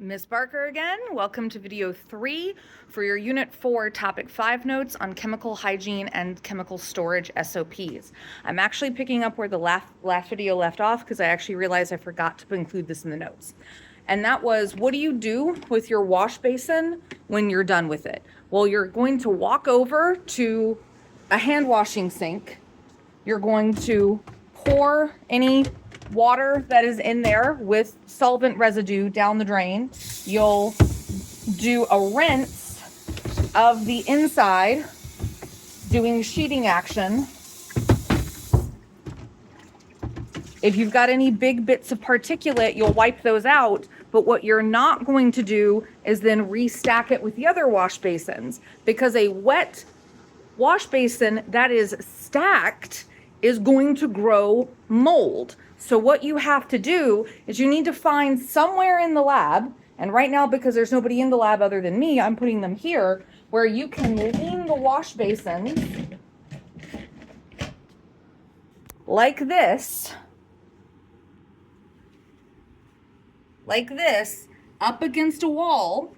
Ms. Barker again. Welcome to video 3 for your Unit 4 Topic 5 notes on chemical hygiene and chemical storage SOPs. I'm actually picking up where the last video left off because I actually realized I forgot to include this in the notes. And that was, what do you do with your wash basin when you're done with it? Well, you're going to walk over to a hand washing sink. You're going to pour any water that is in there with solvent residue down the drain. You'll do a rinse of the inside, doing sheeting action. If you've got any big bits of particulate, you'll wipe those out. But what you're not going to do is then restack it with the other wash basins, because a wet wash basin that is stacked is going to grow mold. So what you have to do is you need to find somewhere in the lab, and right now, because there's nobody in the lab other than me, I'm putting them here, where you can lean the wash basins like this, up against a wall,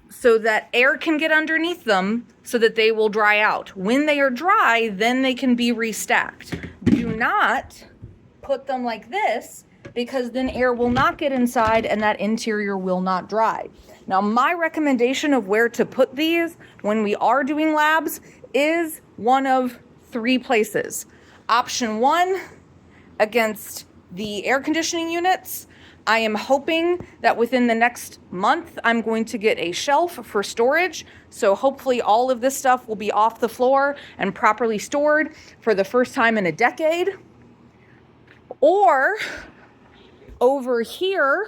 so that air can get underneath them so that they will dry out. When they are dry, then they can be restacked. Do not put them like this, because then air will not get inside and that interior will not dry. Now, my recommendation of where to put these when we are doing labs is one of 3 places. Option 1, against the air conditioning units. I am hoping that within the next month, I'm going to get a shelf for storage. So hopefully all of this stuff will be off the floor and properly stored for the first time in a decade. Or over here,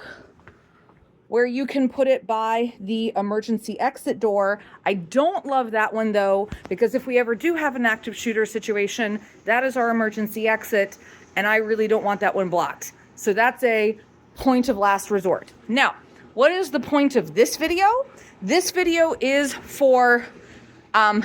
where you can put it by the emergency exit door. I don't love that one though, because if we ever do have an active shooter situation, that is our emergency exit, and I really don't want that one blocked. So that's a point of last resort. Now, what is the point of this video? This video is for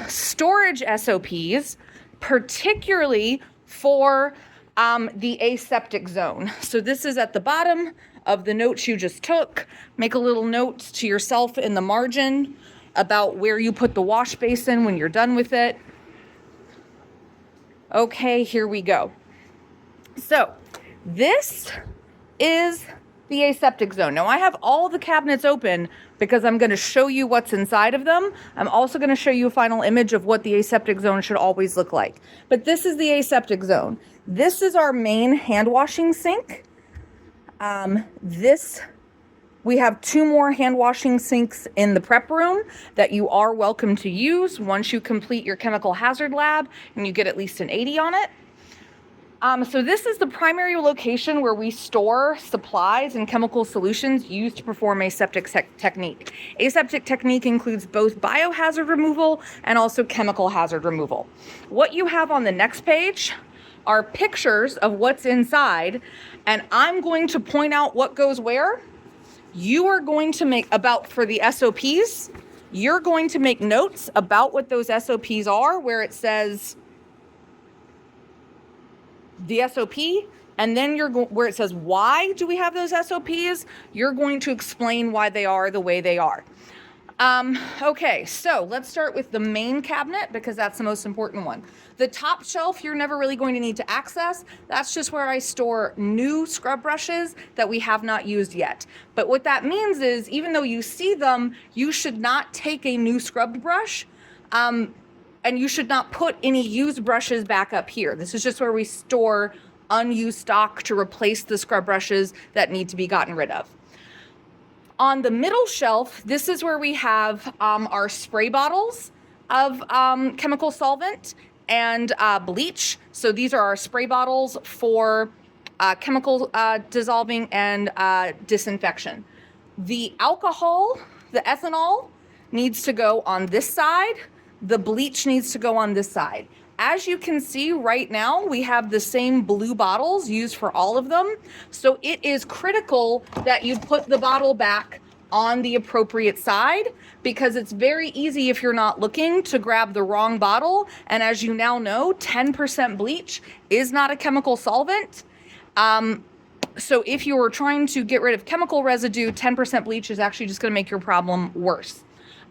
storage SOPs, particularly for the aseptic zone. So this is at the bottom of the notes you just took. Make a little note to yourself in the margin about where you put the wash basin when you're done with it. Okay, here we go. So this is the aseptic zone. Now I have all the cabinets open because I'm going to show you what's inside of them. I'm also going to show you a final image of what the aseptic zone should always look like. But this is the aseptic zone. This is our main hand washing sink. We have 2 more hand washing sinks in the prep room that you are welcome to use once you complete your chemical hazard lab and you get at least an 80 on it. So this is the primary location where we store supplies and chemical solutions used to perform aseptic technique. Aseptic technique includes both biohazard removal and also chemical hazard removal. What you have on the next page are pictures of what's inside, and I'm going to point out what goes where. You are going to make, for the SOPs, you're going to make notes about what those SOPs are, where it says the SOP, and then where it says, why do we have those SOPs? You're going to explain why they are the way they are. Okay, so let's start with the main cabinet, because that's the most important one. The top shelf, you're never really going to need to access. That's just where I store new scrub brushes that we have not used yet. But what that means is, even though you see them, you should not take a new scrubbed brush, and you should not put any used brushes back up here. This is just where we store unused stock to replace the scrub brushes that need to be gotten rid of. On the middle shelf, this is where we have our spray bottles of chemical solvent and bleach. So these are our spray bottles for chemical dissolving and disinfection. The alcohol, the ethanol, needs to go on this side. The bleach needs to go on this side. As you can see right now, we have the same blue bottles used for all of them. So it is critical that you put the bottle back on the appropriate side, because it's very easy, if you're not looking, to grab the wrong bottle. And as you now know, 10% bleach is not a chemical solvent. So if you're trying to get rid of chemical residue, 10% bleach is actually just going to make your problem worse.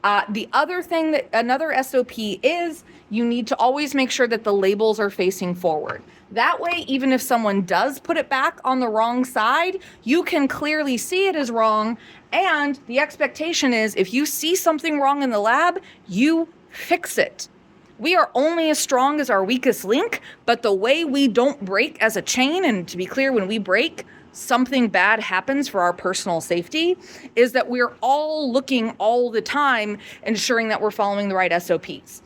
The other thing that another SOP is, you need to always make sure that the labels are facing forward. That way, even if someone does put it back on the wrong side, you can clearly see it is wrong. And the expectation is if you see something wrong in the lab, you fix it. We are only as strong as our weakest link, but the way we don't break as a chain, and to be clear, when we break, something bad happens for our personal safety, is that we're all looking all the time, ensuring that we're following the right SOPs.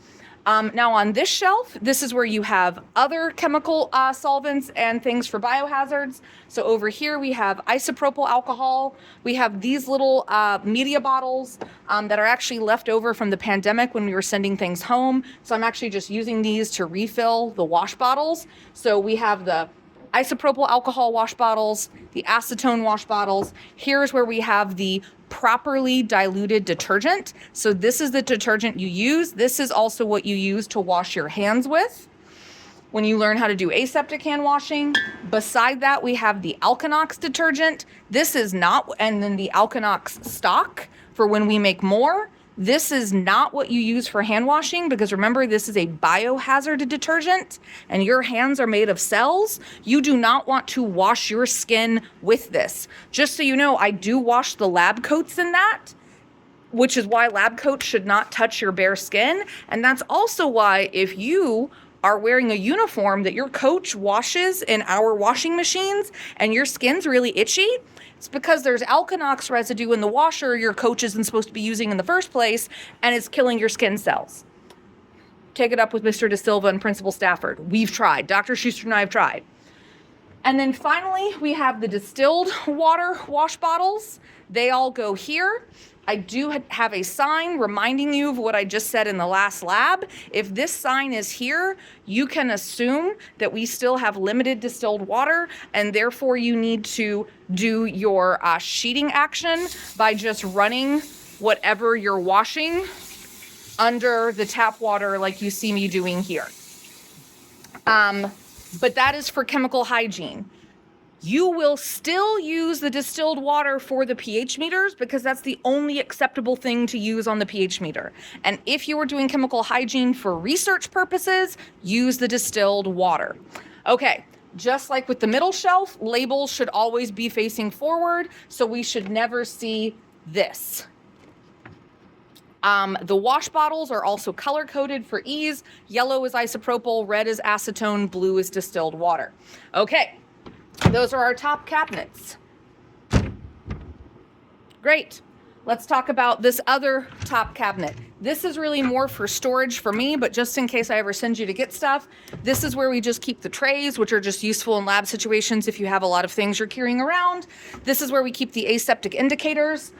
Now on this shelf, this is where you have other chemical solvents and things for biohazards. So over here we have isopropyl alcohol. We have these little media bottles that are actually left over from the pandemic when we were sending things home. So I'm actually just using these to refill the wash bottles. So we have the isopropyl alcohol wash bottles, the acetone wash bottles. Here's where we have the properly diluted detergent. So this is the detergent you use. This is also what you use to wash your hands with when you learn how to do aseptic hand washing. Beside that, we have the Alkanox detergent. This is not, and then the Alkanox stock for when we make more. This is not what you use for hand washing, because remember, this is a biohazard detergent and your hands are made of cells. You do not want to wash your skin with this. Just so you know, I do wash the lab coats in that, which is why lab coats should not touch your bare skin. And that's also why if you are wearing a uniform that your coach washes in our washing machines and your skin's really itchy, it's because there's Alkanox residue in the washer your coach isn't supposed to be using in the first place, and it's killing your skin cells. Take it up with Mr. De Silva and Principal Stafford. We've tried. Dr. Schuster and I have tried. And then finally, we have the distilled water wash bottles. They all go here. I do have a sign reminding you of what I just said in the last lab. If this sign is here, you can assume that we still have limited distilled water, and therefore you need to do your sheeting action by just running whatever you're washing under the tap water like you see me doing here. But that is for chemical hygiene. You will still use the distilled water for the pH meters because that's the only acceptable thing to use on the pH meter. And if you are doing chemical hygiene for research purposes, use the distilled water. Okay, just like with the middle shelf, labels should always be facing forward, so we should never see this. The wash bottles are also color-coded for ease. Yellow is isopropyl, red is acetone, blue is distilled water. Okay. Those are our top cabinets. Great. Let's talk about this other top cabinet. This is really more for storage for me, but just in case I ever send you to get stuff, this is where we just keep the trays, which are just useful in lab situations if you have a lot of things you're carrying around. This is where we keep the aseptic indicators,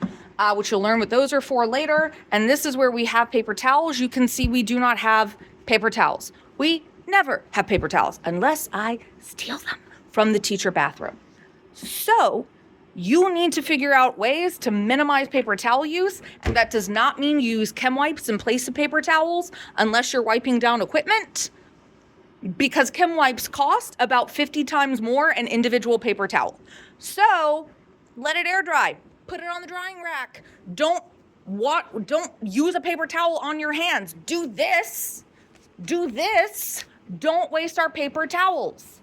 which you'll learn what those are for later. And this is where we have paper towels. You can see we do not have paper towels. We never have paper towels unless I steal them from the teacher bathroom. So you need to figure out ways to minimize paper towel use, and that does not mean use chem wipes in place of paper towels unless you're wiping down equipment, because chem wipes cost about 50 times more an individual paper towel. So let it air dry, put it on the drying rack. Don't use a paper towel on your hands. Do this, don't waste our paper towels.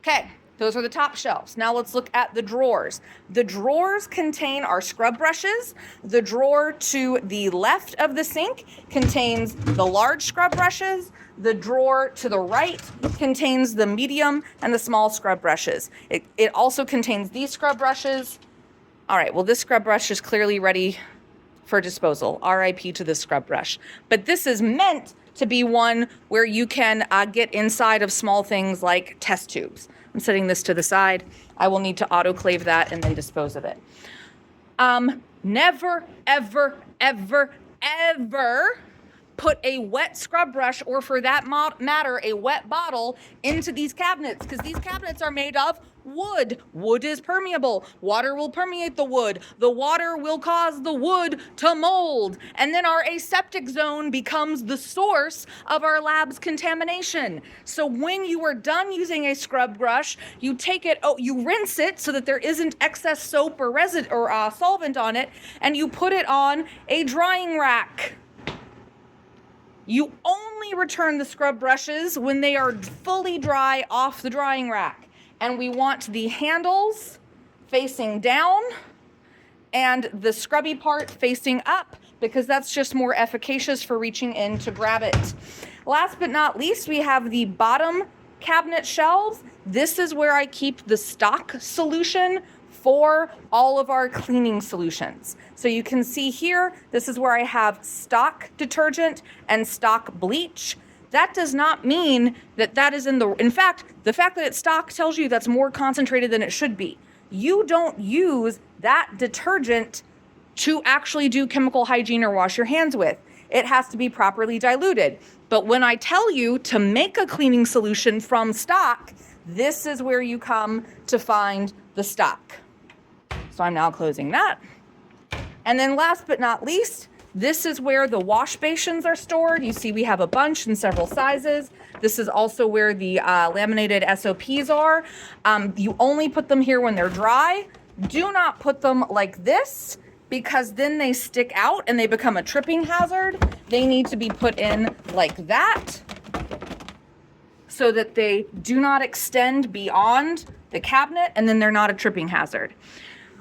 Okay, those are the top shelves. Now let's look at the drawers. The drawers contain our scrub brushes. The drawer to the left of the sink contains the large scrub brushes. The drawer to the right contains the medium and the small scrub brushes. It also contains these scrub brushes. All right, well, this scrub brush is clearly ready for disposal. RIP to this scrub brush. But this is meant to be one where you can get inside of small things like test tubes. I'm setting this to the side. I will need to autoclave that and then dispose of it. Never, ever, ever, ever put a wet scrub brush, or for that matter, a wet bottle, into these cabinets, because these cabinets are made of Wood. Wood is permeable. Water will permeate the wood. The water will cause the wood to mold. And then our aseptic zone becomes the source of our lab's contamination. So when you are done using a scrub brush, you take it, you rinse it so that there isn't excess soap or residue or solvent on it, and you put it on a drying rack. You only return the scrub brushes when they are fully dry off the drying rack. And we want the handles facing down and the scrubby part facing up, because that's just more efficacious for reaching in to grab it. Last but not least, we have the bottom cabinet shelves. This is where I keep the stock solution for all of our cleaning solutions. So you can see here, this is where I have stock detergent and stock bleach. That does not mean that that is in fact, the fact that it's stock tells you that's more concentrated than it should be. You don't use that detergent to actually do chemical hygiene or wash your hands with. It has to be properly diluted. But when I tell you to make a cleaning solution from stock, this is where you come to find the stock. So I'm now closing that. And then last but not least, this is where the wash basins are stored. You see we have a bunch in several sizes. This is also where the laminated SOPs are. You only put them here when they're dry. Do not put them like this, because then they stick out and they become a tripping hazard. They need to be put in like that so that they do not extend beyond the cabinet, and then they're not a tripping hazard.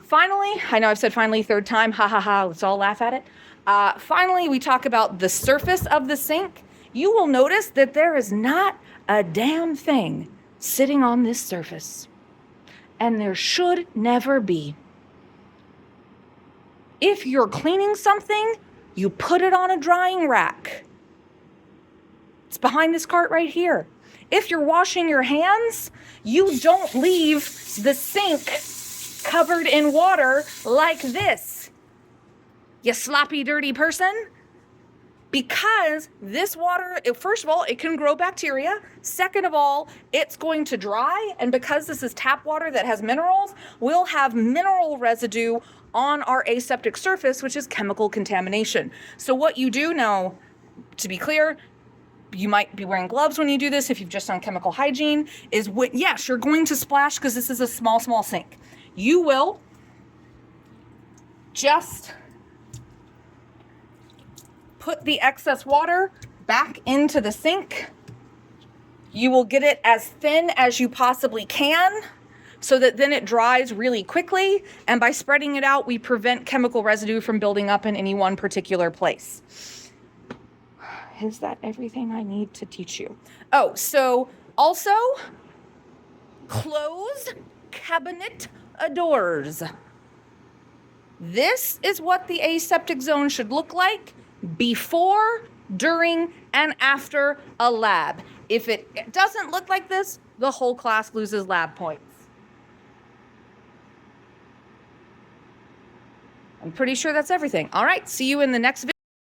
Finally, I know I've said finally third time, ha ha ha, let's all laugh at it. Finally, we talk about the surface of the sink. You will notice that there is not a damn thing sitting on this surface, and there should never be. If you're cleaning something, you put it on a drying rack. It's behind this cart right here. If you're washing your hands, you don't leave the sink covered in water like this, you sloppy, dirty person. Because this water, first of all, it can grow bacteria. Second of all, it's going to dry. And because this is tap water that has minerals, we'll have mineral residue on our aseptic surface, which is chemical contamination. So what you do now, to be clear, you might be wearing gloves when you do this if you've just done chemical hygiene, is yes, you're going to splash because this is a small sink. You will just put the excess water back into the sink. You will get it as thin as you possibly can so that then it dries really quickly. And by spreading it out, we prevent chemical residue from building up in any one particular place. Is that everything I need to teach you? Oh, so also close cabinet doors. This is what the aseptic zone should look like before, during, and after a lab. If it doesn't look like this, the whole class loses lab points. I'm pretty sure that's everything. All right, see you in the next video.